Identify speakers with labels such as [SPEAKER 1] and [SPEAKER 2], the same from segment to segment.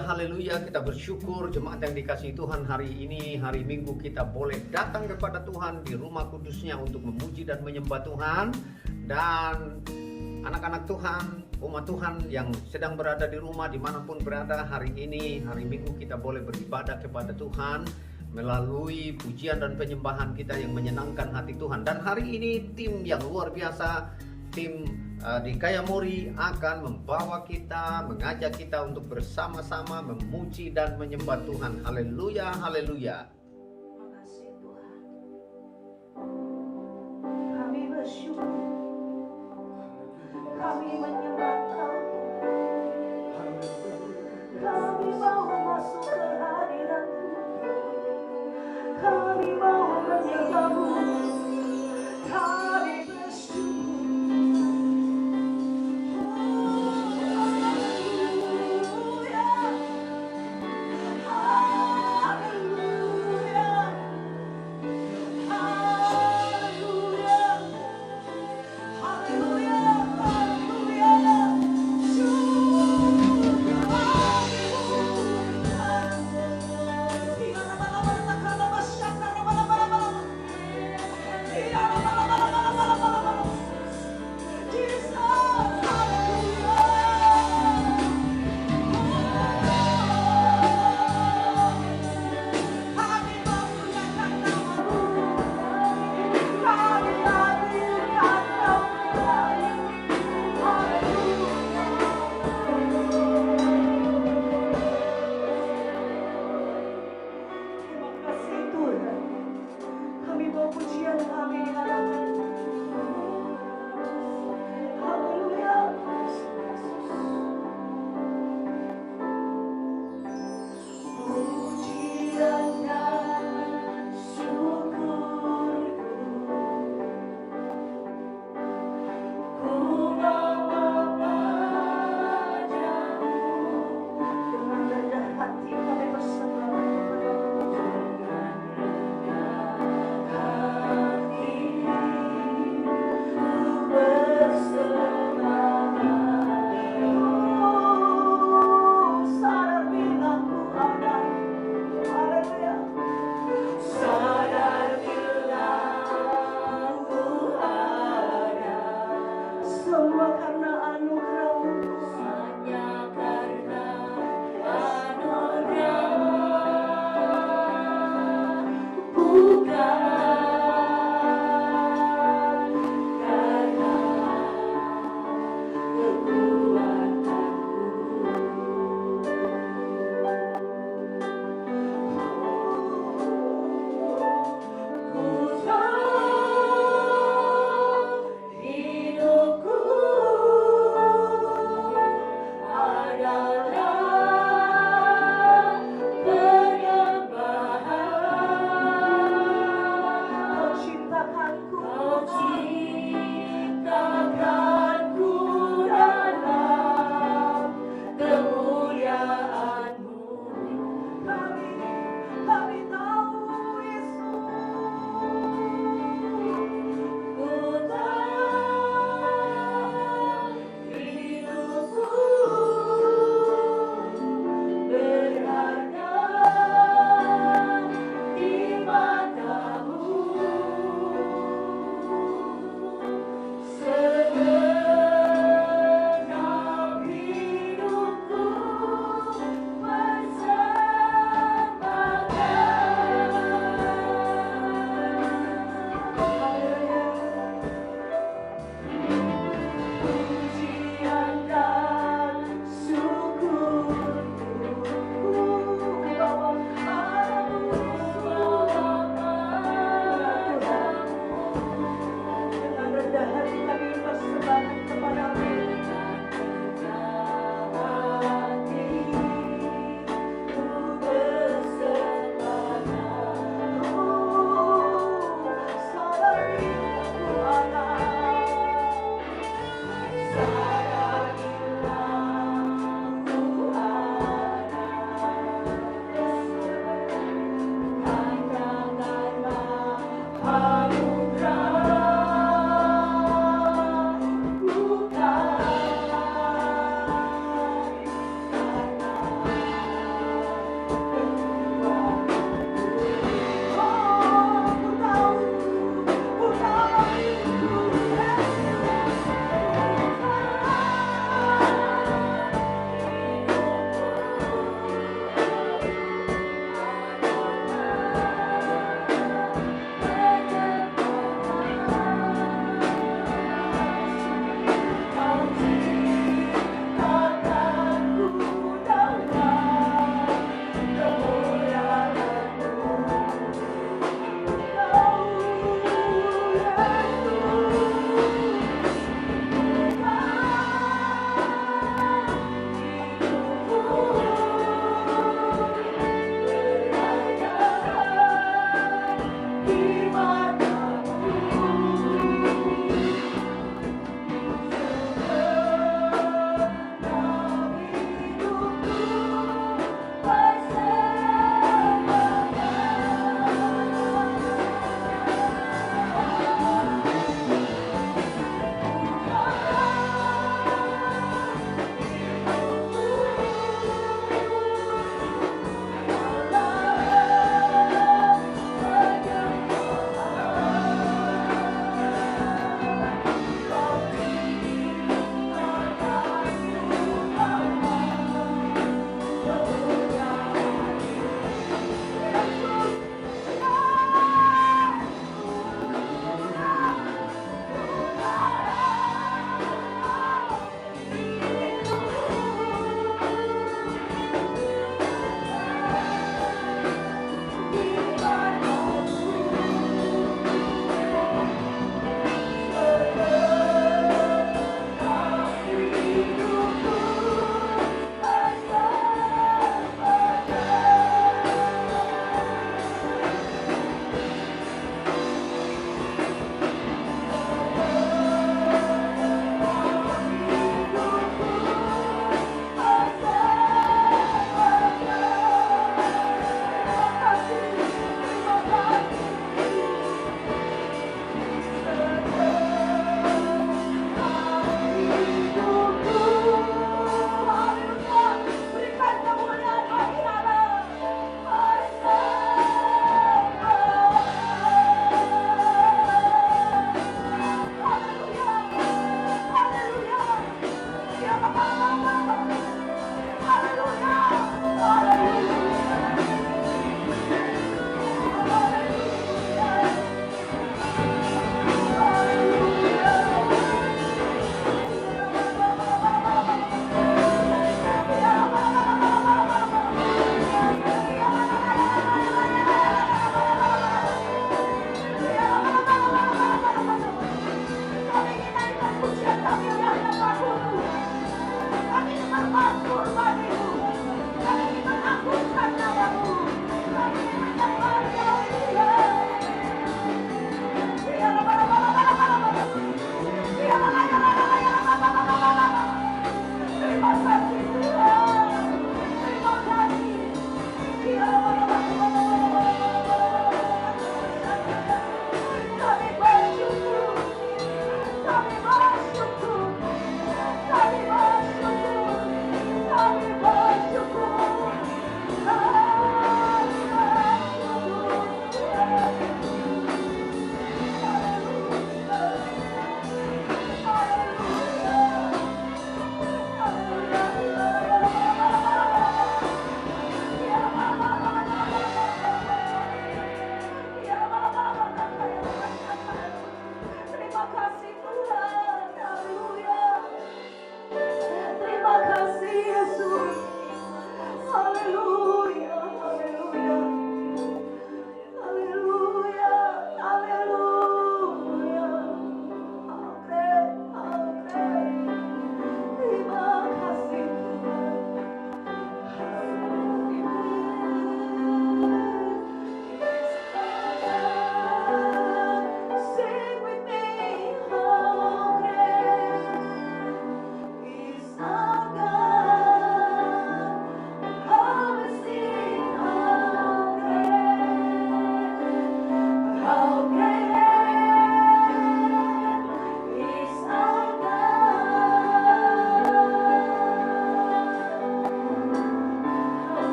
[SPEAKER 1] haleluya. Kita bersyukur jemaat yang dikasihi Tuhan, hari ini hari Minggu kita boleh datang kepada Tuhan di rumah kudusnya untuk memuji dan menyembah Tuhan. Dan anak-anak Tuhan, umat Tuhan yang sedang berada di rumah dimanapun berada, hari ini hari Minggu kita boleh beribadah kepada Tuhan melalui pujian dan penyembahan kita yang menyenangkan hati Tuhan. Dan hari ini tim yang luar biasa, tim di Kayamori akan membawa kita, mengajak kita untuk bersama-sama memuji dan menyembah Tuhan. Haleluya, haleluya.
[SPEAKER 2] Makasih Tuhan. Kami bersyukur. Kami menyembah Kau. Kami mau masuk ke hadirat-Mu. Kami mau menyembah-Mu. Kami bersyukur.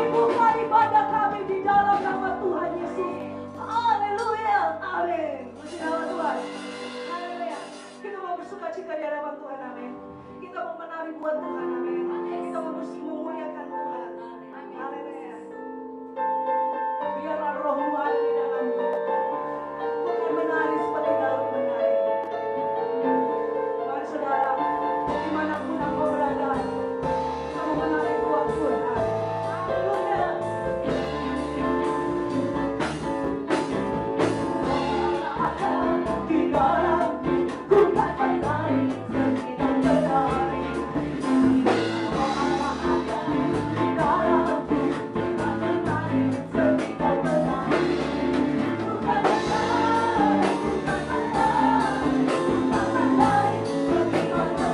[SPEAKER 2] Kami buka ibadah kami di dalam nama Tuhan Yesus. Haleluya. Amin. Puji nama Tuhan. Haleluya. Kita mau bersuka cita di hadapan Tuhan. Amin. Kita mau menari buat Tuhan. Amin. Kita mau memuliakan Tuhan. Haleluya. Biarlah rohmu ada di dalammu. Bukan menari seperti dalam menari. Mari saudara, dimanapun engkau berada, kita mau menari buat Tuhan. Haleluya. Di dalammu ku tak menari, kita menari. Di dalammu kita menari, kita menari. Bukan menari, bukan menari, bukan menari, kita menari.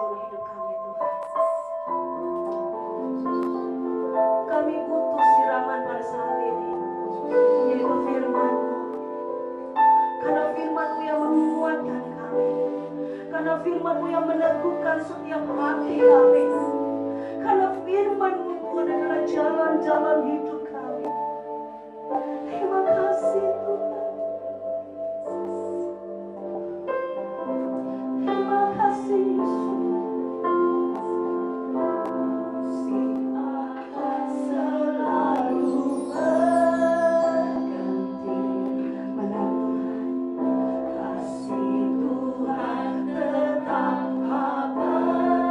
[SPEAKER 2] seluruh hidup kami Tuhan. Kami butuh siraman pada saat ini, yaitu firman-Mu. Karena firman-Mu yang menguatkan kami, karena firman-Mu yang meneguhkan setiap hati kami, karena firman-Mu Tuhan adalah jalan-jalan hidup kami. Terima kasih Tuhan. Terima kasih Yesus. Akan selalu berganti. Mana Tuhan? Kasih Tuhan tetap abadi.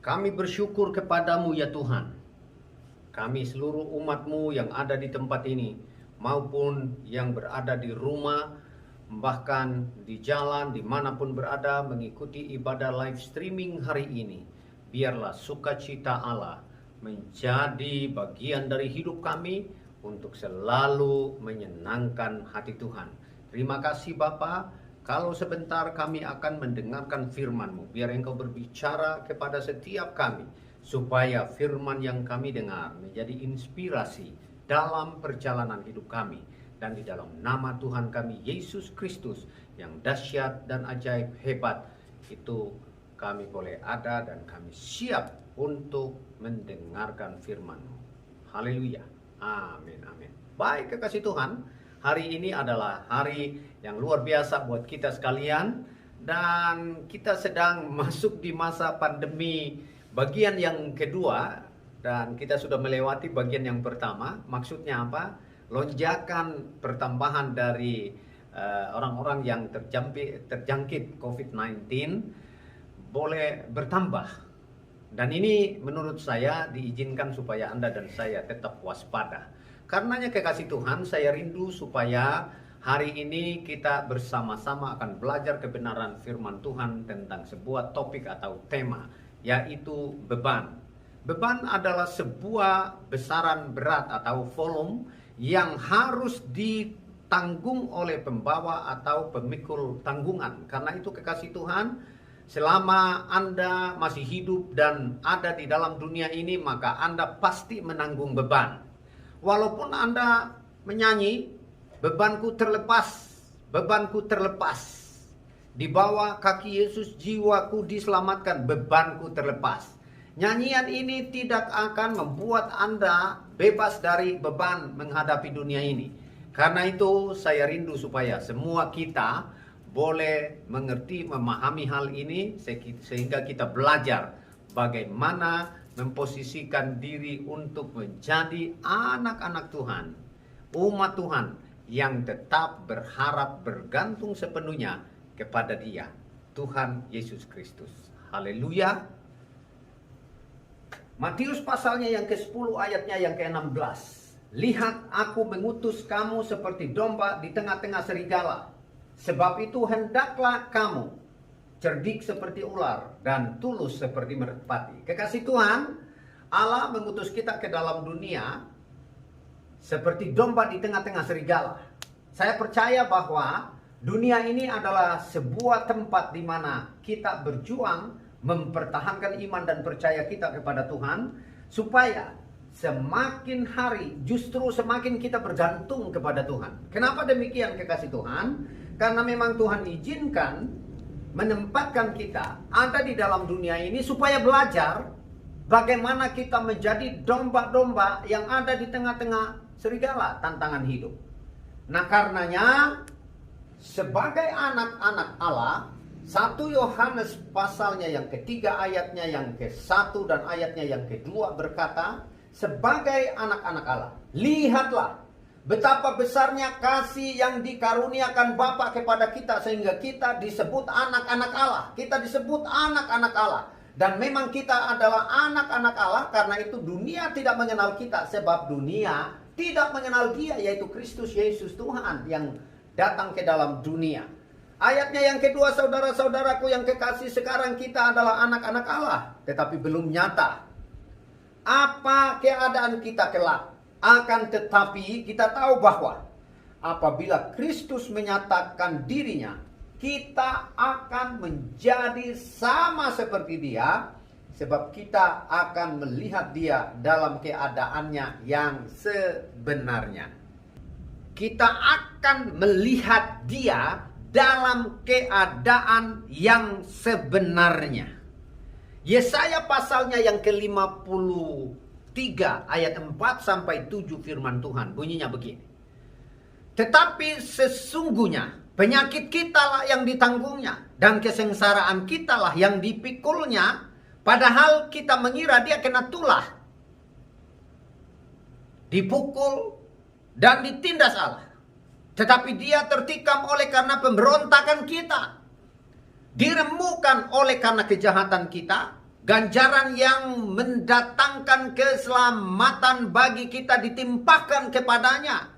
[SPEAKER 1] Kami bersyukur kepadamu ya Tuhan. Kami seluruh umat-Mu yang ada di tempat ini, maupun yang berada di rumah, bahkan di jalan, dimanapun berada, mengikuti ibadah live streaming hari ini. Biarlah sukacita Allah menjadi bagian dari hidup kami untuk selalu menyenangkan hati Tuhan. Terima kasih Bapa. Kalau sebentar kami akan mendengarkan firman-Mu, biar Engkau berbicara kepada setiap kami, supaya firman yang kami dengar menjadi inspirasi dalam perjalanan hidup kami. Dan di dalam nama Tuhan kami, Yesus Kristus, yang dahsyat dan ajaib hebat, itu kami boleh ada dan kami siap untuk mendengarkan firman-Mu. Haleluya. Amin, amin. Baik, kekasih Tuhan, hari ini adalah hari yang luar biasa buat kita sekalian. Dan kita sedang masuk di masa pandemi bagian yang kedua. Dan kita sudah melewati bagian yang pertama. Maksudnya apa? Lonjakan pertambahan dari orang-orang yang terjangkit COVID-19 boleh bertambah. Dan ini menurut saya diizinkan supaya Anda dan saya tetap waspada. Karenanya kekasih Tuhan, saya rindu supaya hari ini kita bersama-sama akan belajar kebenaran firman Tuhan tentang sebuah topik atau tema, yaitu beban. Beban adalah sebuah besaran berat atau volume yang harus ditanggung oleh pembawa atau pemikul tanggungan. Karena itu kekasih Tuhan, selama Anda masih hidup dan ada di dalam dunia ini, maka Anda pasti menanggung beban. Walaupun Anda menyanyi, bebanku terlepas, bebanku terlepas. Di bawah kaki Yesus jiwaku diselamatkan, bebanku terlepas. Nyanyian ini tidak akan membuat Anda bebas dari beban menghadapi dunia ini. Karena itu saya rindu supaya semua kita boleh mengerti, memahami hal ini, sehingga kita belajar bagaimana memposisikan diri untuk menjadi anak-anak Tuhan, umat Tuhan yang tetap berharap bergantung sepenuhnya kepada Dia, Tuhan Yesus Kristus. Haleluya. Matius pasalnya yang ke-10 ayatnya yang ke-16. Lihat, aku mengutus kamu seperti domba di tengah-tengah serigala. Sebab itu hendaklah kamu cerdik seperti ular dan tulus seperti merpati. Kekasih Tuhan, Allah mengutus kita ke dalam dunia seperti domba di tengah-tengah serigala. Saya percaya bahwa dunia ini adalah sebuah tempat di mana kita berjuang mempertahankan iman dan percaya kita kepada Tuhan, supaya semakin hari justru semakin kita bergantung kepada Tuhan. Kenapa demikian kekasih Tuhan? Karena memang Tuhan izinkan menempatkan kita ada di dalam dunia ini supaya belajar bagaimana kita menjadi domba-domba yang ada di tengah-tengah serigala, tantangan hidup. Nah karenanya sebagai anak-anak Allah, 1 Yohanes pasalnya yang ketiga ayatnya yang ke-1 dan ayatnya yang kedua berkata, sebagai anak-anak Allah, lihatlah betapa besarnya kasih yang dikaruniakan Bapa kepada kita, sehingga kita disebut anak-anak Allah. Kita disebut anak-anak Allah. Dan memang kita adalah anak-anak Allah, karena itu dunia tidak mengenal kita, sebab dunia tidak mengenal Dia, yaitu Kristus Yesus Tuhan yang datang ke dalam dunia. Ayatnya yang kedua, saudara-saudaraku yang kekasih, sekarang kita adalah anak-anak Allah, tetapi belum nyata apa keadaan kita kelak. Akan tetapi kita tahu bahwa apabila Kristus menyatakan dirinya, kita akan menjadi sama seperti Dia, sebab kita akan melihat Dia dalam keadaannya yang sebenarnya. Kita akan melihat Dia dalam keadaan yang sebenarnya. Yesaya pasalnya yang ke-53 ayat 4 sampai 7 firman Tuhan bunyinya begini. Tetapi sesungguhnya penyakit kita lah yang ditanggungnya, dan kesengsaraan kita lah yang dipikulnya, padahal kita mengira Dia kena tulah, dipukul dan ditindas Allah. Tetapi Dia tertikam oleh karena pemberontakan kita, diremukkan oleh karena kejahatan kita, ganjaran yang mendatangkan keselamatan bagi kita ditimpakan kepadanya.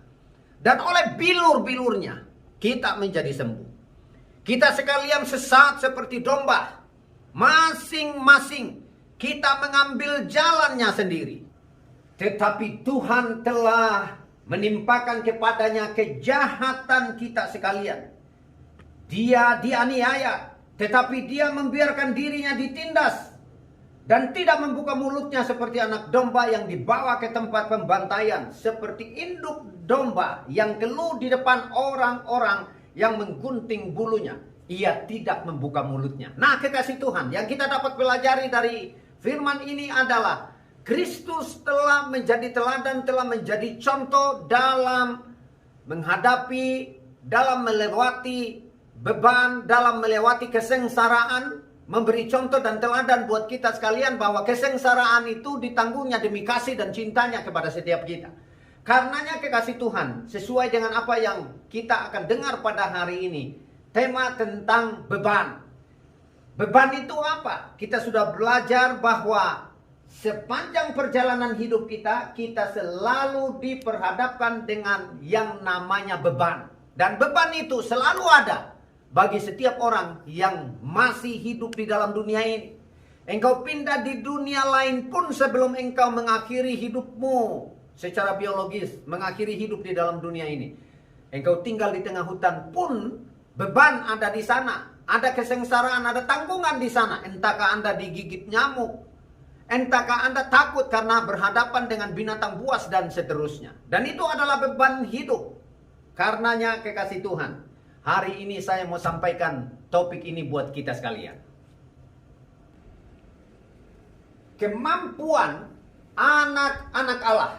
[SPEAKER 1] Dan oleh bilur-bilurnya kita menjadi sembuh. Kita sekalian sesat seperti domba. Masing-masing kita mengambil jalannya sendiri. Tetapi Tuhan telah menimpakan kepadanya kejahatan kita sekalian. Dia dianiaya, tetapi dia membiarkan dirinya ditindas. Dan tidak membuka mulutnya seperti anak domba yang dibawa ke tempat pembantaian. Seperti induk domba yang keluh di depan orang-orang yang menggunting bulunya. Ia tidak membuka mulutnya. Nah, kekasih Tuhan, yang kita dapat pelajari dari firman ini adalah Kristus telah menjadi teladan, telah menjadi contoh dalam menghadapi, dalam melewati beban, dalam melewati kesengsaraan. Memberi contoh dan teladan buat kita sekalian bahwa kesengsaraan itu ditanggungnya demi kasih dan cintanya kepada setiap kita. Karenanya kekasih Tuhan, sesuai dengan apa yang kita akan dengar pada hari ini, tema tentang beban. Beban itu apa? Kita sudah belajar bahwa sepanjang perjalanan hidup kita, kita selalu diperhadapkan dengan yang namanya beban. Dan beban itu selalu ada bagi setiap orang yang masih hidup di dalam dunia ini. Engkau pindah di dunia lain pun sebelum engkau mengakhiri hidupmu secara biologis, mengakhiri hidup di dalam dunia ini. Engkau tinggal di tengah hutan pun beban ada di sana. Ada kesengsaraan, ada tanggungan di sana. Entahkah Anda digigit nyamuk, entahkah Anda takut karena berhadapan dengan binatang buas dan seterusnya. Dan itu adalah beban hidup. Karenanya kekasih Tuhan, hari ini saya mau sampaikan topik ini buat kita sekalian. Kemampuan anak-anak Allah.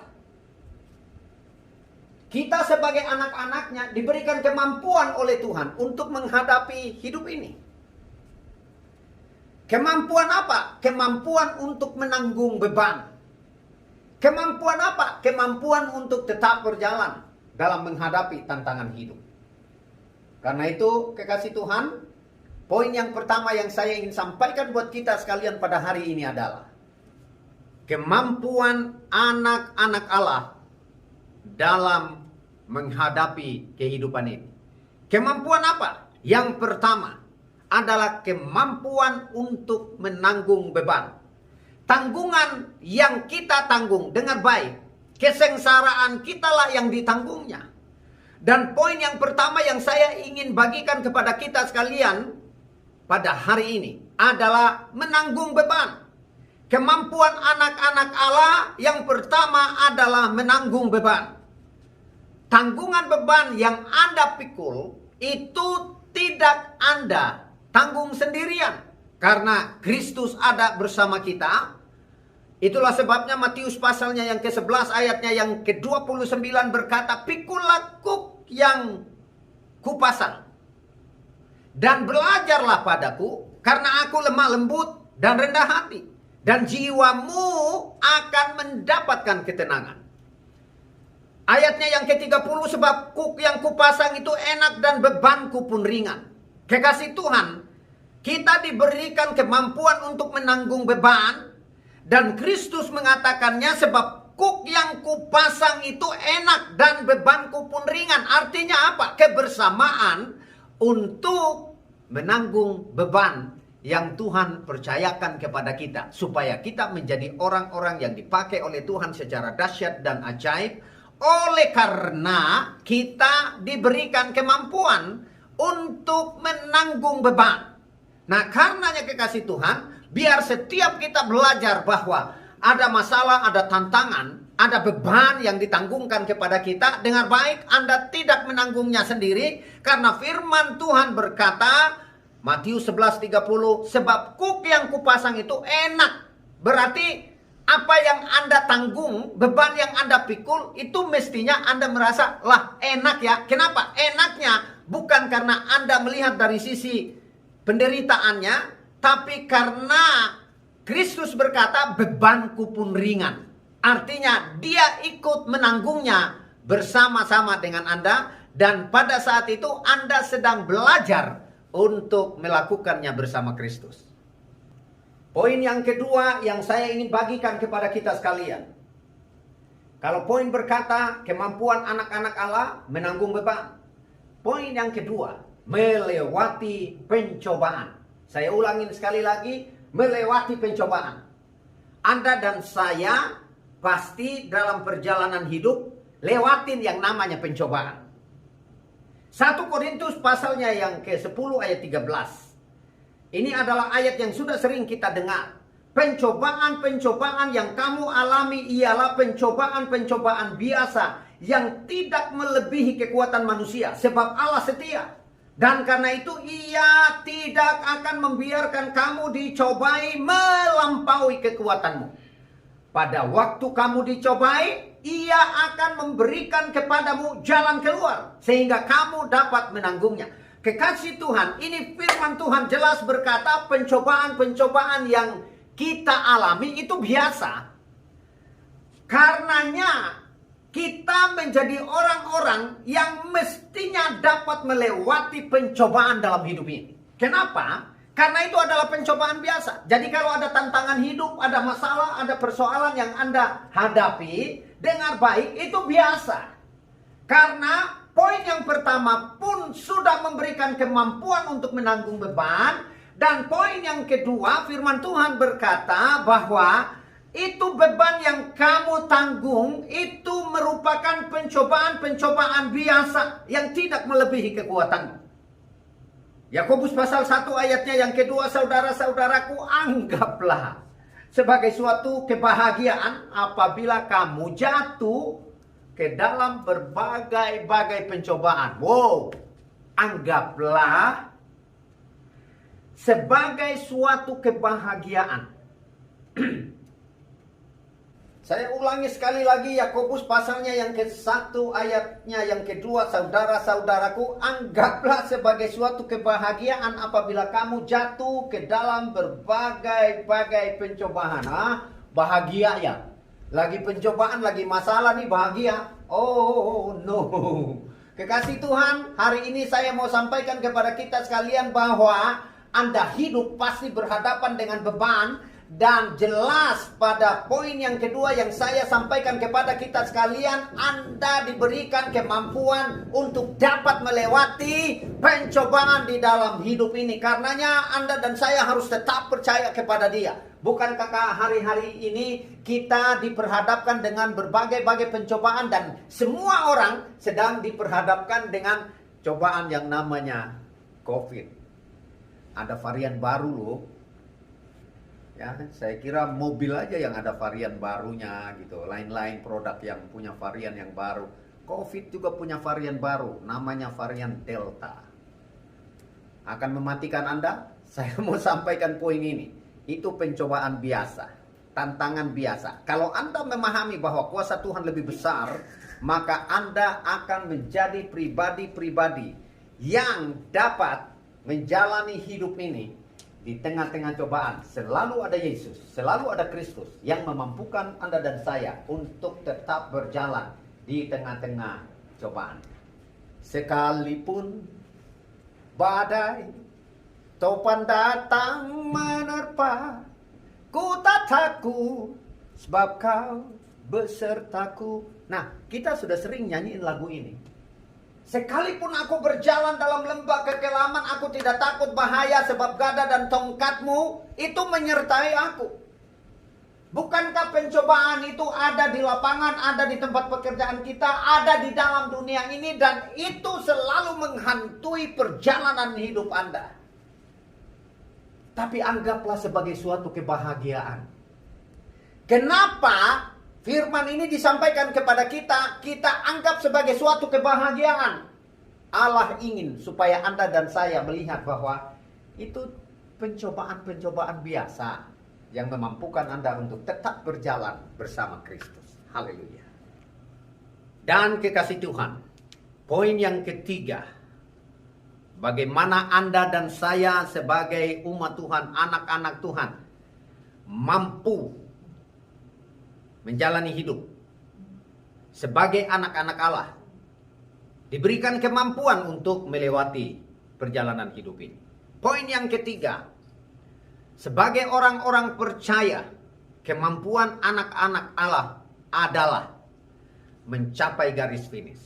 [SPEAKER 1] Kita sebagai anak-anaknya diberikan kemampuan oleh Tuhan untuk menghadapi hidup ini. Kemampuan apa? Kemampuan untuk menanggung beban. Kemampuan apa? Kemampuan untuk tetap berjalan dalam menghadapi tantangan hidup. Karena itu, kekasih Tuhan, poin yang pertama yang saya ingin sampaikan buat kita sekalian pada hari ini adalah kemampuan anak-anak Allah dalam menghadapi kehidupan ini. Kemampuan apa? Yang pertama adalah kemampuan untuk menanggung beban. Tanggungan yang kita tanggung dengan baik, kesengsaraan kitalah yang ditanggungnya. Dan poin yang pertama yang saya ingin bagikan kepada kita sekalian pada hari ini adalah menanggung beban. Kemampuan anak-anak Allah yang pertama adalah menanggung beban. Tanggungan beban yang Anda pikul itu tidak Anda tanggung sendirian. Karena Kristus ada bersama kita. Itulah sebabnya Matius pasalnya yang ke-11 ayatnya yang ke-29 berkata, "Pikullah kuk yang kupasang. Dan belajarlah padaku, karena aku lemah lembut dan rendah hati. Dan jiwamu akan mendapatkan ketenangan." Ayatnya yang ke-30, "Sebab kuk yang kupasang itu enak dan bebanku pun ringan." Kekasih Tuhan, kita diberikan kemampuan untuk menanggung beban. Dan Kristus mengatakannya, sebab kuk yang kupasang itu enak dan bebanku pun ringan. Artinya apa? Kebersamaan untuk menanggung beban yang Tuhan percayakan kepada kita. Supaya kita menjadi orang-orang yang dipakai oleh Tuhan secara dahsyat dan ajaib. Oleh karena kita diberikan kemampuan untuk menanggung beban. Nah, karenanya kekasih Tuhan, biar setiap kita belajar bahwa ada masalah, ada tantangan, ada beban yang ditanggungkan kepada kita. Dengan baik Anda tidak menanggungnya sendiri. Karena firman Tuhan berkata, Matius 11:30, "Sebab kuk yang kupasang itu enak." Berarti apa yang Anda tanggung, beban yang Anda pikul, itu mestinya Anda merasa, lah enak ya. Kenapa? Enaknya bukan karena Anda melihat dari sisi penderitaannya, tapi karena Kristus berkata, "Bebanku pun ringan." Artinya dia ikut menanggungnya bersama-sama dengan Anda. Dan pada saat itu Anda sedang belajar untuk melakukannya bersama Kristus. Poin yang kedua yang saya ingin bagikan kepada kita sekalian. Kalau poin berkata kemampuan anak-anak Allah menanggung beban. Poin yang kedua, melewati pencobaan. Saya ulangin sekali lagi, melewati pencobaan. Anda dan saya pasti dalam perjalanan hidup lewatin yang namanya pencobaan. 1 Korintus pasalnya yang ke-10 ayat 13. Ini adalah ayat yang sudah sering kita dengar. Pencobaan-pencobaan yang kamu alami ialah pencobaan-pencobaan biasa yang tidak melebihi kekuatan manusia. Sebab Allah setia. Dan karena itu Ia tidak akan membiarkan kamu dicobai melampaui kekuatanmu. Pada waktu kamu dicobai, Ia akan memberikan kepadamu jalan keluar. Sehingga kamu dapat menanggungnya. Kekasih Tuhan, ini firman Tuhan jelas berkata pencobaan-pencobaan yang kita alami itu biasa. Karenanya kita menjadi orang-orang yang mestinya dapat melewati pencobaan dalam hidup ini. Kenapa? Karena itu adalah pencobaan biasa. Jadi kalau ada tantangan hidup, ada masalah, ada persoalan yang Anda hadapi, dengar baik, itu biasa. Karena poin yang pertama pun sudah memberikan kemampuan untuk menanggung beban. Dan poin yang kedua, firman Tuhan berkata bahwa itu beban yang kamu tanggung itu merupakan pencobaan-pencobaan biasa yang tidak melebihi kekuatanmu. Yakobus pasal 1 ayatnya yang kedua, saudara-saudaraku, anggaplah sebagai suatu kebahagiaan apabila kamu jatuh ke dalam berbagai-bagai pencobaan. Wow, anggaplah sebagai suatu kebahagiaan. Saya ulangi sekali lagi, Yakobus pasalnya yang ke-1 ayatnya yang kedua, saudara-saudaraku, anggaplah sebagai suatu kebahagiaan apabila kamu jatuh ke dalam berbagai-bagai pencobaan. Bahagia ya. Lagi pencobaan, lagi masalah nih, bahagia. Oh no. Kekasih Tuhan, hari ini saya mau sampaikan kepada kita sekalian bahwa Anda hidup pasti berhadapan dengan beban. Dan jelas pada poin yang kedua yang saya sampaikan kepada kita sekalian, Anda diberikan kemampuan untuk dapat melewati pencobaan di dalam hidup ini. Karenanya Anda dan saya harus tetap percaya kepada Dia. Bukankah hari-hari ini kita diperhadapkan dengan berbagai-bagai pencobaan dan semua orang sedang diperhadapkan dengan cobaan yang namanya COVID. Ada varian baru loh. Ya, saya kira mobil aja yang ada varian barunya gitu. Lain-lain produk yang punya varian yang baru. COVID juga punya varian baru, namanya varian Delta. Akan mematikan Anda? Saya mau sampaikan poin ini. Itu pencobaan biasa, tantangan biasa. Kalau Anda memahami bahwa kuasa Tuhan lebih besar, maka Anda akan menjadi pribadi-pribadi yang dapat menjalani hidup ini. Di tengah-tengah cobaan selalu ada Yesus, selalu ada Kristus yang memampukan Anda dan saya untuk tetap berjalan di tengah-tengah cobaan. Sekalipun badai topan datang menerpa, ku tak takut sebab kau besertaku. Nah, kita sudah sering nyanyiin lagu ini. Sekalipun aku berjalan dalam lembah kekelaman, aku tidak takut bahaya sebab gada dan tongkatmu itu menyertai aku. Bukankah pencobaan itu ada di lapangan, ada di tempat pekerjaan kita, ada di dalam dunia ini, dan itu selalu menghantui perjalanan hidup Anda. Tapi anggaplah sebagai suatu kebahagiaan. Kenapa firman ini disampaikan kepada kita, kita anggap sebagai suatu kebahagiaan. Allah ingin supaya Anda dan saya melihat bahwa itu pencobaan-pencobaan biasa yang memampukan Anda untuk tetap berjalan bersama Kristus. Haleluya. Dan kekasih Tuhan, poin yang ketiga, bagaimana Anda dan saya sebagai umat Tuhan, anak-anak Tuhan, mampu menjalani hidup sebagai anak-anak Allah, diberikan kemampuan untuk melewati perjalanan hidup ini. Poin yang ketiga, sebagai orang-orang percaya, kemampuan anak-anak Allah adalah mencapai garis finish.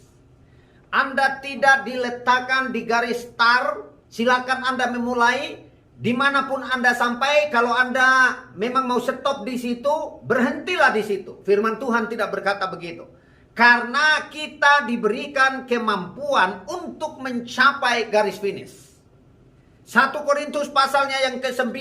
[SPEAKER 1] Anda tidak diletakkan di garis start, silakan Anda memulai. Dimanapun Anda sampai, kalau Anda memang mau stop di situ, berhentilah di situ. Firman Tuhan tidak berkata begitu. Karena kita diberikan kemampuan untuk mencapai garis finish. 1 Korintus pasalnya yang ke-9,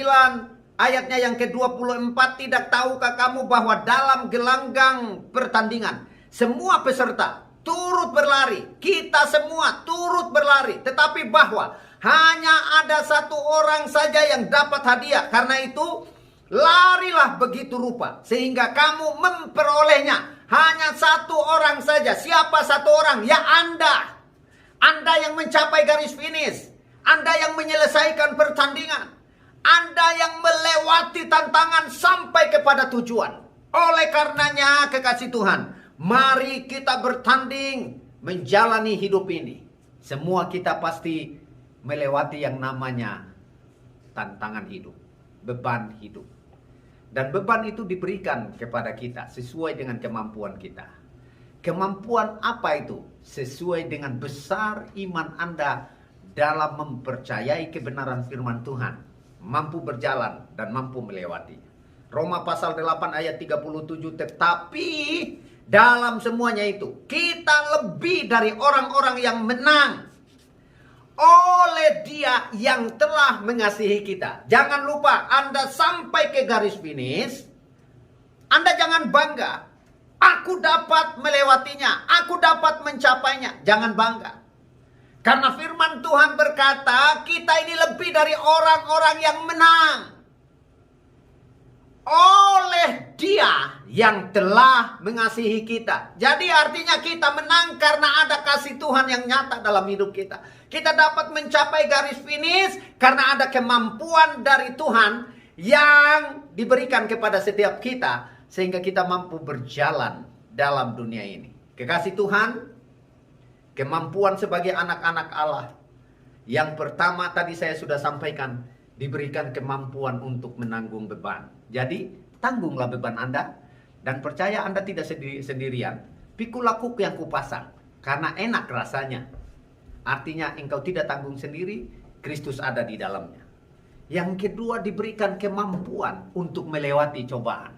[SPEAKER 1] ayatnya yang ke-24, tidak tahukah kamu bahwa dalam gelanggang pertandingan, semua peserta turut berlari. Kita semua turut berlari. Tetapi bahwa hanya ada satu orang saja yang dapat hadiah. Karena itu, larilah begitu rupa sehingga kamu memperolehnya. Hanya satu orang saja. Siapa satu orang? Ya Anda. Anda yang mencapai garis finish. Anda yang menyelesaikan pertandingan. Anda yang melewati tantangan sampai kepada tujuan. Oleh karenanya, kekasih Tuhan, mari kita bertanding menjalani hidup ini. Semua kita pasti melewati yang namanya tantangan hidup, beban hidup. Dan beban itu diberikan kepada kita sesuai dengan kemampuan kita. Kemampuan apa itu? Sesuai dengan besar iman Anda dalam mempercayai kebenaran firman Tuhan. Mampu berjalan dan mampu melewati. Roma pasal 8 ayat 37. Tetapi dalam semuanya itu, kita lebih dari orang-orang yang menang oleh Dia yang telah mengasihi kita. Jangan lupa, Anda sampai ke garis finish, Anda jangan bangga. Aku dapat melewatinya, aku dapat mencapainya. Jangan bangga. Karena firman Tuhan berkata, kita ini lebih dari orang-orang yang menang oleh Dia yang telah mengasihi kita. Jadi artinya kita menang karena ada kasih Tuhan yang nyata dalam hidup kita. Kita dapat mencapai garis finish karena ada kemampuan dari Tuhan yang diberikan kepada setiap kita, sehingga kita mampu berjalan dalam dunia ini. Kekasih Tuhan, kemampuan sebagai anak-anak Allah. Yang pertama tadi saya sudah sampaikan, diberikan kemampuan untuk menanggung beban. Jadi tanggunglah beban Anda. Dan percaya Anda tidak sendirian. Pikulah kuk yang kupasang, karena enak rasanya. Artinya engkau tidak tanggung sendiri, Kristus ada di dalamnya. Yang kedua, diberikan kemampuan untuk melewati cobaan.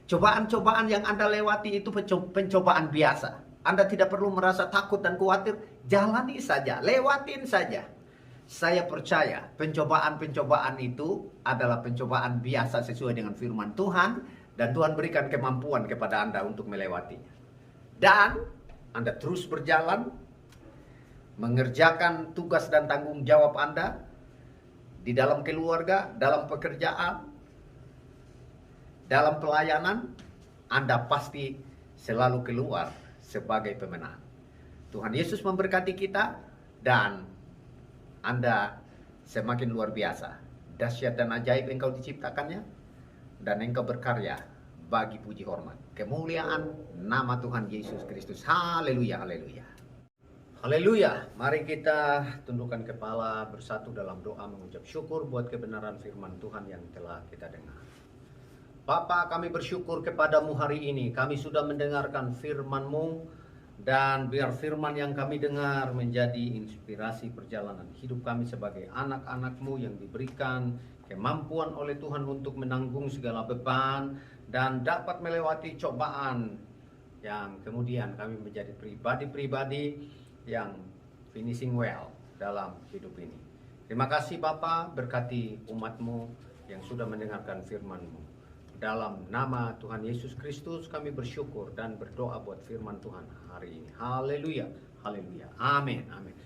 [SPEAKER 1] Cobaan-cobaan yang Anda lewati itu pencobaan biasa. Anda tidak perlu merasa takut dan khawatir. Jalani saja, lewatin saja. Saya percaya pencobaan-pencobaan itu adalah pencobaan biasa sesuai dengan firman Tuhan. Dan Tuhan berikan kemampuan kepada Anda untuk melewatinya. Dan Anda terus berjalan, mengerjakan tugas dan tanggung jawab Anda di dalam keluarga, dalam pekerjaan, dalam pelayanan. Anda pasti selalu keluar sebagai pemenang. Tuhan Yesus memberkati kita dan Anda semakin luar biasa. Dahsyat dan ajaib engkau diciptakannya dan engkau berkarya bagi puji hormat, kemuliaan nama Tuhan Yesus Kristus. Haleluya, haleluya. Haleluya. Mari kita tundukkan kepala bersatu dalam doa mengucap syukur buat kebenaran firman Tuhan yang telah kita dengar. Bapa, kami bersyukur kepadamu hari ini. Kami sudah mendengarkan firman-Mu, dan biar firman yang kami dengar menjadi inspirasi perjalanan hidup kami sebagai anak-anak-Mu yang diberikan kemampuan oleh Tuhan untuk menanggung segala beban dan dapat melewati cobaan, yang kemudian kami menjadi pribadi-pribadi yang finishing well dalam hidup ini. Terima kasih Bapa, berkati umat-Mu yang sudah mendengarkan firman-Mu. Dalam nama Tuhan Yesus Kristus kami bersyukur dan berdoa buat firman Tuhan hari ini. Haleluya, haleluya, amin, amin.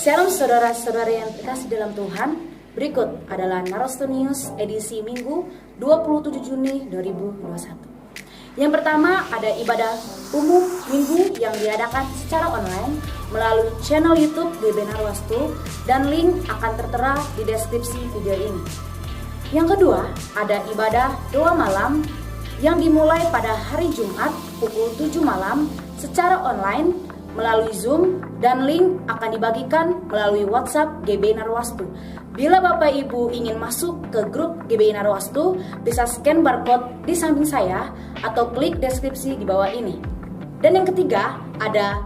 [SPEAKER 3] Shalom saudara-saudara yang terkasih dalam Tuhan. Berikut adalah Narosto News edisi Minggu 27 Juni 2021. Yang pertama ada ibadah umum Minggu yang diadakan secara online melalui channel YouTube DB Narwastu, dan link akan tertera di deskripsi video ini. Yang kedua ada ibadah doa malam yang dimulai pada hari Jumat pukul 7 malam secara online melalui Zoom, dan link akan dibagikan melalui WhatsApp GBI Narwastu. Bila Bapak Ibu ingin masuk ke grup GBI Narwastu, bisa scan barcode di samping saya atau klik deskripsi di bawah ini. Dan yang ketiga, ada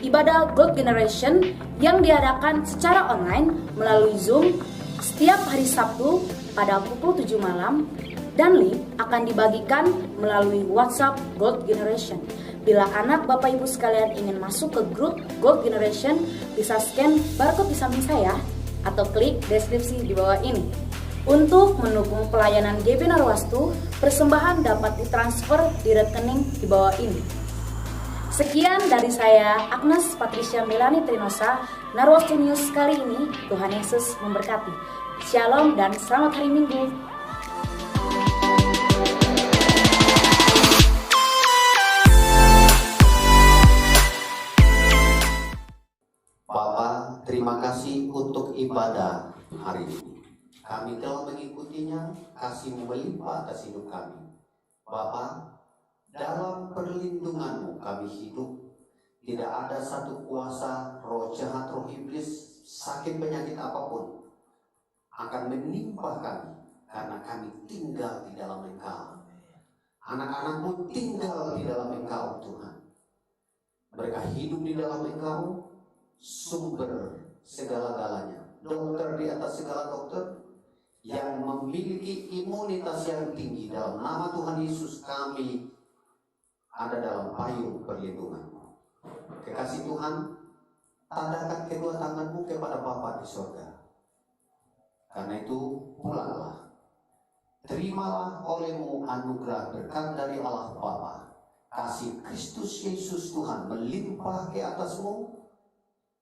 [SPEAKER 3] ibadah Gold Generation yang diadakan secara online melalui Zoom setiap hari Sabtu pada pukul 7 malam, dan link akan dibagikan melalui WhatsApp Gold Generation. Bila anak Bapak Ibu sekalian ingin masuk ke grup Gold Generation, bisa scan barcode di samping saya atau klik deskripsi di bawah ini. Untuk mendukung pelayanan GBI Narwastu, persembahan dapat ditransfer di rekening di bawah ini. Sekian dari saya, Agnes Patricia Melani Trinosa, Narwastu News kali ini. Tuhan Yesus memberkati. Shalom dan selamat hari Minggu.
[SPEAKER 1] Bapa, terima kasih untuk ibadah hari ini. Kami telah mengikutinya, kasih-Mu melimpah atas hidup kami. Bapa, dalam perlindungan-Mu kami hidup. Tidak ada satu kuasa roh jahat, roh iblis, sakit penyakit apapun akan menimpa kami, karena kami tinggal di dalam Engkau. Anak-anak-Mu tinggal di dalam Engkau, Tuhan. Mereka hidup di dalam Engkau, sumber segala-galanya, dokter di atas segala dokter, yang memiliki imunitas yang tinggi. Dalam nama Tuhan Yesus kami ada dalam payung perlindungan. Kekasih Tuhan, tadakan kedua tangan-Mu kepada Bapa di surga. Karena itu pulanglah, terimalah oleh-Mu anugerah berkat dari Allah Bapa. Kasih Kristus Yesus Tuhan melimpah ke atas-Mu,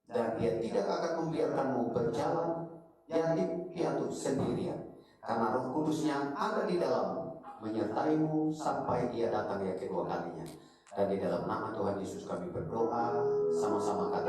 [SPEAKER 1] dan Dia tidak akan membiarkan-Mu berjalan yatim piatu sendirian, karena Roh Kudus-Nya ada di dalam-Mu, menyertai-Mu sampai Dia datang yang kedua kalinya. Dan di dalam nama Tuhan Yesus kami berdoa, sama-sama kata